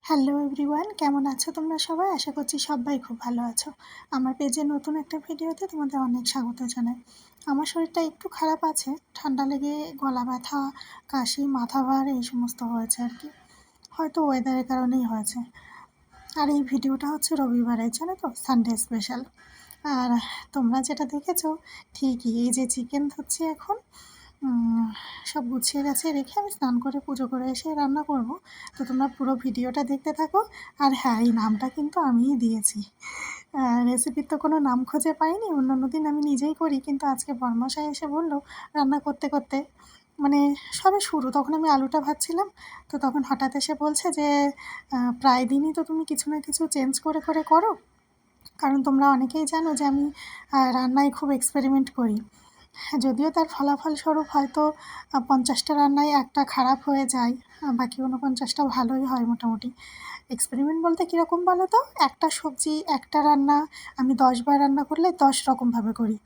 Hello everyone, কেমন আছো তোমরা সবাই? আশা করছি সবাই খুব ভালো আছো। আমার পেজে নতুন একটা ভিডিওতে তোমাদের অনেক স্বাগত জানাই। আমার শরীরটা একটু খারাপ আছে, ঠান্ডা লেগে গলা ব্যথা, কাশি, মাথা ভার এই সমস্ত হয়েছে আর কি। হয়তো ওয়েদারের কারণেই হয়েছে। আর এই ভিডিওটা হচ্ছে রবিবারের, জানো তো, সানডে স্পেশাল। আর তোমরা যেটা দেখেছো ঠিকই, এই যে চিকেন ধুচ্ছি এখন, সব গুছিয়ে গাছিয়ে রেখে আমি স্নান করে পুজো করে এসে রান্না করব। তো তোমরা পুরো ভিডিওটা দেখতে থাকো। আর হ্যাঁ, এই নামটা কিন্তু আমিই দিয়েছি। রেসিপির তো কোনো নাম খুঁজে পাইনি, অন্যান্য দিন আমি নিজেই করি, কিন্তু আজকে বরমশাই এসে বললো রান্না করতে করতে, মানে সবে শুরু, তখন আমি আলুটা ভাজছিলাম, তো তখন হঠাৎ এসে বলছে যে প্রায় দিনই তো তুমি কিছু না কিছু চেঞ্জ করে করে করো, কারণ তোমরা অনেকেই জানো যে আমি রান্নায় খুব এক্সপেরিমেন্ট করি। হ্যাঁ, যদিও তার ফলাফলস্বরূপ হয়তো 50টা রান্নায় একটা খারাপ হয়ে যায়, বাকি 49টা ভালোই হয় মোটামুটি। এক্সপেরিমেন্ট বলতে কীরকম বলো তো, একটা সবজি একটা রান্না আমি 10বার রান্না করলে 10 রকমভাবে করি।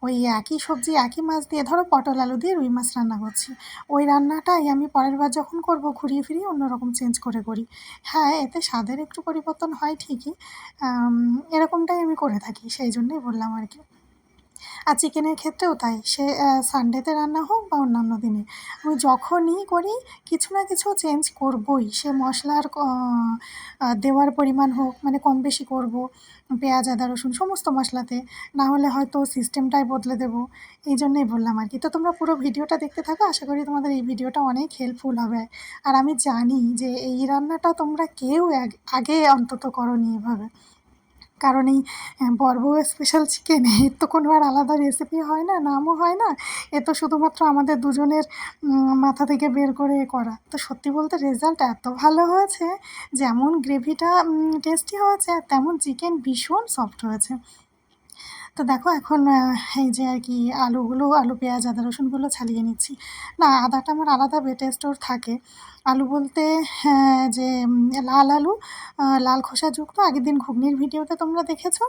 ওই একই সবজি একই মাছ দিয়ে, ধরো পটল আলু দিয়ে রুই মাছ রান্না করছি, ওই রান্নাটাই আমি পরের বার যখন করব ঘুরিয়ে ফিরিয়ে অন্যরকম চেঞ্জ করে করি। হ্যাঁ, এতে স্বাদের একটু পরিবর্তন হয় ঠিকই, এরকমটাই আমি করে থাকি, সেই জন্যই বললাম আর কি। আর চিকেনের ক্ষেত্রেও তাই, সে সানডেতে রান্না হোক বা অন্যান্য দিনে, আমি যখনই করি কিছু না কিছু চেঞ্জ করবই। সে মশলার দেওয়ার পরিমাণ হোক, মানে কম বেশি করব, পেঁয়াজ আদা রসুন সমস্ত মশলাতে, না হলে হয়তো সিস্টেমটাই বদলে দেবো। এই জন্যই বললাম আর কি। তো তোমরা পুরো ভিডিওটা দেখতে থাকো, আশা করি তোমাদের এই ভিডিওটা অনেক হেল্পফুল হবে। আর আমি জানি যে এই রান্নাটা তোমরা কেউ আগে অন্তত করোনি এভাবে, কারণ এই বড়বউ স্পেশাল চিকেন, এর তো কোনো আর আলাদা রেসিপি হয় না, নামও হয় না। এ তো শুধুমাত্র আমাদের দুজনের মাথা থেকে বের করে করা। তো সত্যি বলতে রেজাল্ট এত ভালো হয়েছে, যেমন গ্রেভিটা টেস্টি হয়েছে, তেমন চিকেন ভীষণ সফট হয়েছে। তো দেখো এখন এই যে আর কি আলু পেঁয়াজ আদা রসুনগুলো ছাড়িয়ে নিচ্ছি। না, আদাটা আমার আলাদা বেটে স্টোর থাকে। আলু বলতে যে লাল আলু, লাল খোসাযুক্ত, আগের দিন ঘুগনির ভিডিওতে তোমরা দেখেছো।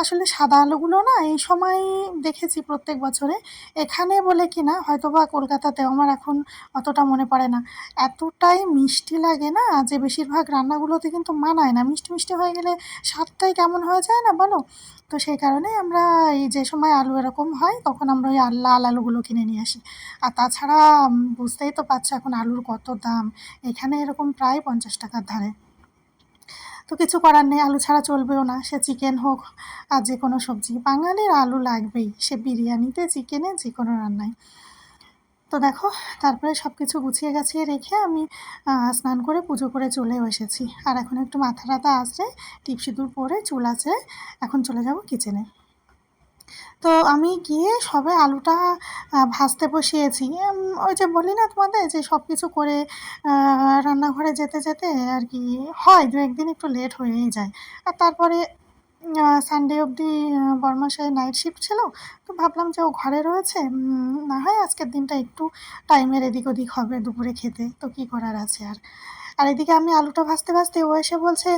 আসলে সাদা আলুগুলো না এই সময় দেখেছি প্রত্যেক বছরে, এখানে বলে কি না হয়তো বা কলকাতাতেও, আমার এখন অতটা মনে পড়ে না, এতটাই মিষ্টি লাগে না যে বেশিরভাগ রান্নাগুলোতে কিন্তু মানায় না। মিষ্টি মিষ্টি হয়ে গেলে স্বাদটাই কেমন হয়ে যায় না বলো? তো সেই কারণেই আমরা এই যে সময় আলু এরকম হয় তখন আমরা ওই লাল আলুগুলো কিনে নিয়ে আসি। আর তাছাড়া বুঝতেই তো পারছো এখন আলুর কত দাম, এখানে এরকম প্রায় 50 টাকার ধারে। তো কিছু করার নেই, আলু ছাড়া চলবেও না, সে চিকেন হোক আর যে কোনো সবজি, বাঙালির আলু লাগবেই, সে বিরিয়ানিতে চিকেনে যে কোনো রান্নায়। তো দেখো, তারপরে সব কিছু গুছিয়ে গাছিয়ে রেখে আমি স্নান করে পুজো করে চলেও এসেছি। আর এখন একটু মাথা টাথা আসলে টিপ সিঁদুর পরে চুল আছে, এখন চলে যাব কিচেনে। তো আমি গিয়ে সবে আলুটা ভাজতে বসিয়েছি। ওই যে বলি না তোমাদের যে সব কিছু করে রান্নাঘরে যেতে যেতে আর কি হয়, 2-1 দিন একটু লেট হয়েই যায়। আর তারপরে সানডে অবধি বরমাসায় নাইট শিফট ছিল, তো ভাবলাম যে ও ঘরে রয়েছে, না হয় আজকের দিনটা একটু টাইমের এদিক ওদিক হবে দুপুরে খেতে, তো কী করার আছে আর। আর এদিকে আমি আলুটা ভাজতে ভাজতে ও এসে বলছে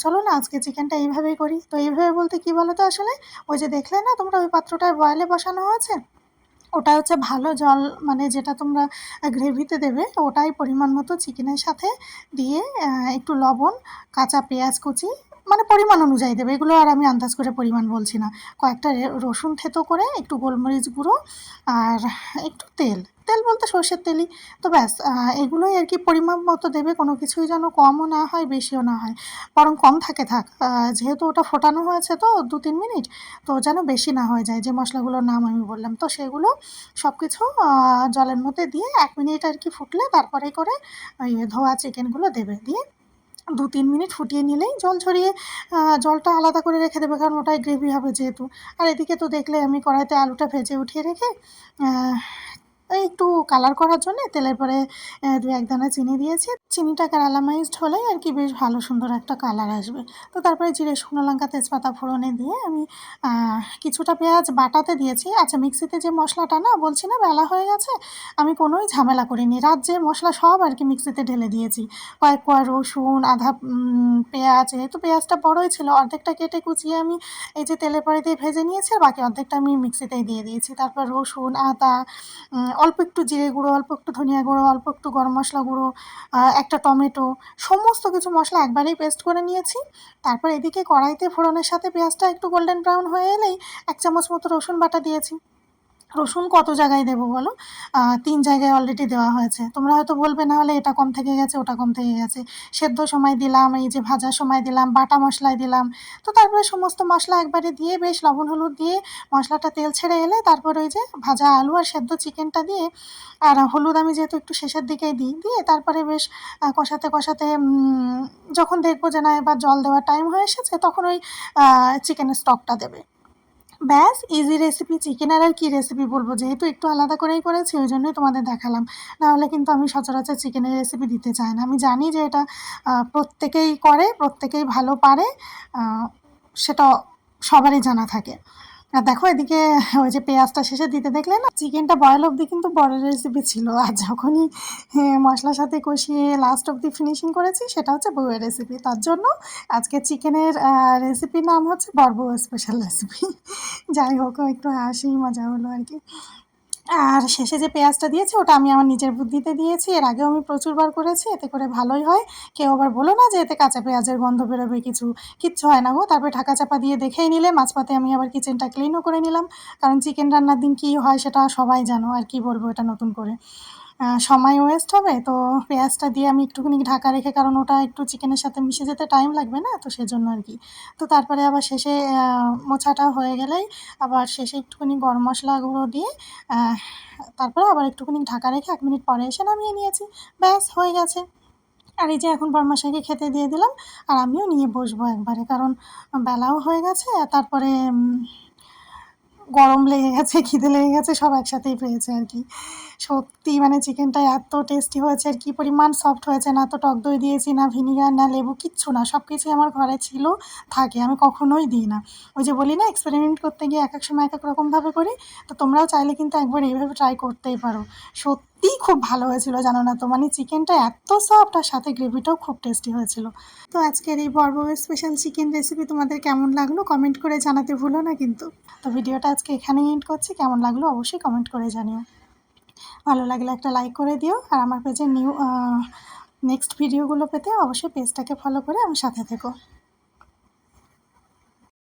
চলো না আজকে চিকেনটা এইভাবেই করি। তো এইভাবে বলতে কী বলো তো আসলে, ওই যে দেখলে না তোমরা ওই পাত্রটায় বয়েলে বসানো হয়েছে, ওটা হচ্ছে ভালো জল, মানে যেটা তোমরা গ্রেভিতে দেবে ওটাই পরিমাণ মতো চিকেনের সাথে দিয়ে একটু লবণ, কাঁচা পেঁয়াজ কুচি, মানে পরিমাণ অনুযায়ী দেবে এগুলো, আর আমি আন্দাজ করে পরিমাণ বলছি না, কয়েকটা রসুন থেতো করে, একটু গোলমরিচ গুঁড়ো, আর একটু তেল, তেল বলতে সর্ষের তেলই। তো ব্যাস, এগুলোই আর কি পরিমাণ মতো দেবে, কোনো কিছুই যেন কমও না হয় বেশিও না হয়, বরং কম থাকে থাক, যেহেতু ওটা ফোটানো হয়েছে তো 2-3 মিনিট, তো যেন বেশি না হয়ে যায়, যে মশলাগুলোর নাম আমি বললাম। তো সেগুলো সব কিছু জলের মধ্যে দিয়ে 1 মিনিট আর কি ফুটলে তারপরে করে ওই ধোয়া চিকেনগুলো দেবে, দিয়ে 2-3 মিনিট ফুটিয়ে নিলেই জল ঝরিয়ে জলটা আলাদা করে রেখে দেবে, কারণ ওটাই গ্রেভি হবে যেহেতু। আর এদিকে তো দেখলে আমি কড়াইতে আলুটা ভেজে উঠিয়ে রেখে এই একটু কালার করার জন্যে তেলের পরে 2-1 দানা চিনি দিয়েছি। চিনিটা ক্যারামেলাইজড হলেই আর কি বেশ ভালো সুন্দর একটা কালার আসবে। তো তারপরে জিরে, শুকনো লঙ্কা, তেজপাতা ফোড়নে দিয়ে আমি কিছুটা পেঁয়াজ বাটাতে দিয়েছি। আচ্ছা, মিক্সিতে যে মশলাটা না বলছি না বেলা হয়ে গেছে, আমি কোনোই ঝামেলা করিনি, রাত যে মশলা সব আর কি মিক্সিতে ঢেলে দিয়েছি। কয়েক কোয়া রসুন, আধা পেঁয়াজ, যেহেতু পেঁয়াজটা বড়ই ছিল অর্ধেকটা কেটে কুচিয়ে আমি এই যে তেলের পরে দিয়ে ভেজে নিয়েছি, আর বাকি অর্ধেকটা আমি মিক্সিতেই দিয়ে দিয়েছি। তারপর রসুন, আদা, অল্প একটু জিরে গুঁড়ো, অল্প একটু ধনিয়া গুঁড়ো, অল্প একটু গরম মশলা গুঁড়ো, একটা টমেটো, সমস্ত কিছু মশলা একবারেই পেস্ট করে নিয়েছি। তারপর এদিকে কড়াইতে ফোড়নের সাথে পেঁয়াজটা একটু গোল্ডেন ব্রাউন হয়ে এলেই 1 চামচ মতো রসুন বাটা দিয়েছি। রসুন কত জায়গায় দেবো বলো? 3 জায়গায় অলরেডি দেওয়া হয়েছে। তোমরা হয়তো বলবে না হলে এটা কম থেকে গেছে, ওটা কম থেকে গেছে। সেদ্ধ সময় দিলাম, এই যে ভাজার সময় দিলাম, বাটা মশলায় দিলাম। তো তারপরে সমস্ত মশলা একবারে দিয়ে বেশ লবণ হলুদ দিয়ে মশলাটা তেল ছেড়ে এলে তারপর ওই যে ভাজা আলু আর সেদ্ধ চিকেনটা দিয়ে, আর হলুদ আমি যেহেতু একটু শেষের দিকেই দিই, দিয়ে তারপরে বেশ কষাতে কষাতে যখন দেখবো যে না এবার জল দেওয়ার টাইম হয়ে এসেছে তখন ওই চিকেনের স্টকটা দেবে। ব্যাস ইজি রেসিপি। চিকেনের আর কি রেসিপি বলবো, যেহেতু একটু আলাদা করেই করেছি ওই জন্যই তোমাদের দেখালাম। নাহলে কিন্তু আমি সচরাচর চিকেনের রেসিপি দিতে চাই না। আমি জানি যে এটা প্রত্যেকেই করে, প্রত্যেকেই ভালো পারে, সেটা সবারই জানা থাকে। আর দেখো এদিকে ওই যে পেঁয়াজটা শেষে দিতে দেখলে না, চিকেনটা বয়েল অবধি কিন্তু বড়ের রেসিপি ছিল, আর যখনই মশলার সাথে কষিয়ে লাস্ট অবধি ফিনিশিং করেছি সেটা হচ্ছে বউয়ের রেসিপি। তার জন্য আজকে চিকেনের রেসিপির নাম হচ্ছে বউ স্পেশাল রেসিপি। যাই হোক, একটু হাসি মজা হলো আর কি। আর শেষে যে পেঁয়াজটা দিয়েছি ওটা আমি আমার নিজের বুদ্ধিতে দিয়েছি, এর আগেও আমি প্রচুরবার করেছি, এতে করে ভালোই হয়। কেউ আবার বলো না যে এতে কাঁচা পেঁয়াজের গন্ধ বেরোবে, কিচ্ছু হয় না গো। তারপরে ঢাকা চাপা দিয়ে দেখেই নিলে, মাঝপথে আমি আবার কিচেনটা ক্লিনও করে নিলাম, কারণ চিকেন রান্নার দিন কী হয় সেটা সবাই জানো, আর কি বলবো এটা নতুন করে। সময় ওয়েস্ট হবে, তো পেঁয়াজটা দিয়ে আমি একটুখানি ঢাকা রেখে, কারণ ওটা একটু চিকেনের সাথে মিশে যেতে টাইম লাগবে না, তো সেজন্য আর কি। তো তারপরে আবার শেষে মোছাটা হয়ে গেলেই আবার শেষে একটুখানি গরম মশলা গুঁড়ো দিয়ে তারপরে আবার একটুখানি ঢাকা রেখে 1 মিনিট পরে এসে নামিয়ে নিয়েছি। ব্যাস হয়ে গেছে। আর এই যে এখন বরমাশাইকে খেতে দিয়ে দিলাম, আর আমিও নিয়ে বসবো একবারে, কারণ বেলাও হয়ে গেছে, আর তারপরে গরম লেগে গেছে, খিদে লেগে গেছে, সব একসাথেই পেয়েছে আর কি। সত্যি মানে চিকেনটা এত টেস্টি হয়েছে, আর কি পরিমাণ সফট হয়েছে, না তো টক দই দিয়েছি, না ভিনিগার, না লেবু, কিচ্ছু না। সব কিছুই আমার ঘরে ছিল, থাকে, আমি কখনোই দিই না। ওই যে বলি না, এক্সপেরিমেন্ট করতে গিয়ে এক এক সময় এক এক রকমভাবে করি। তো তোমরাও চাইলে কিন্তু একবার এইভাবে ট্রাই করতেই পারো। সত্যিই খুব ভালো হয়েছিল, জানো না তো, মানে চিকেনটা এত সফট, আর সাথে গ্রেভিটাও খুব টেস্টি হয়েছিল। তো আজকের এই বড়বউয়ের স্পেশাল চিকেন রেসিপি তোমাদের কেমন লাগলো কমেন্ট করে জানাতে ভুলো না কিন্তু। তো ভিডিওটা আজকে এখানেই এন্ড করছি, কেমন লাগলো অবশ্যই কমেন্ট করে জানিও। ভালো লাগলে একটা লাইক করে দিও, আর আমার পেজে নেক্সট ভিডিওগুলো পেতে অবশ্যই পেজটাকে ফলো করে আমার সাথে থেকো।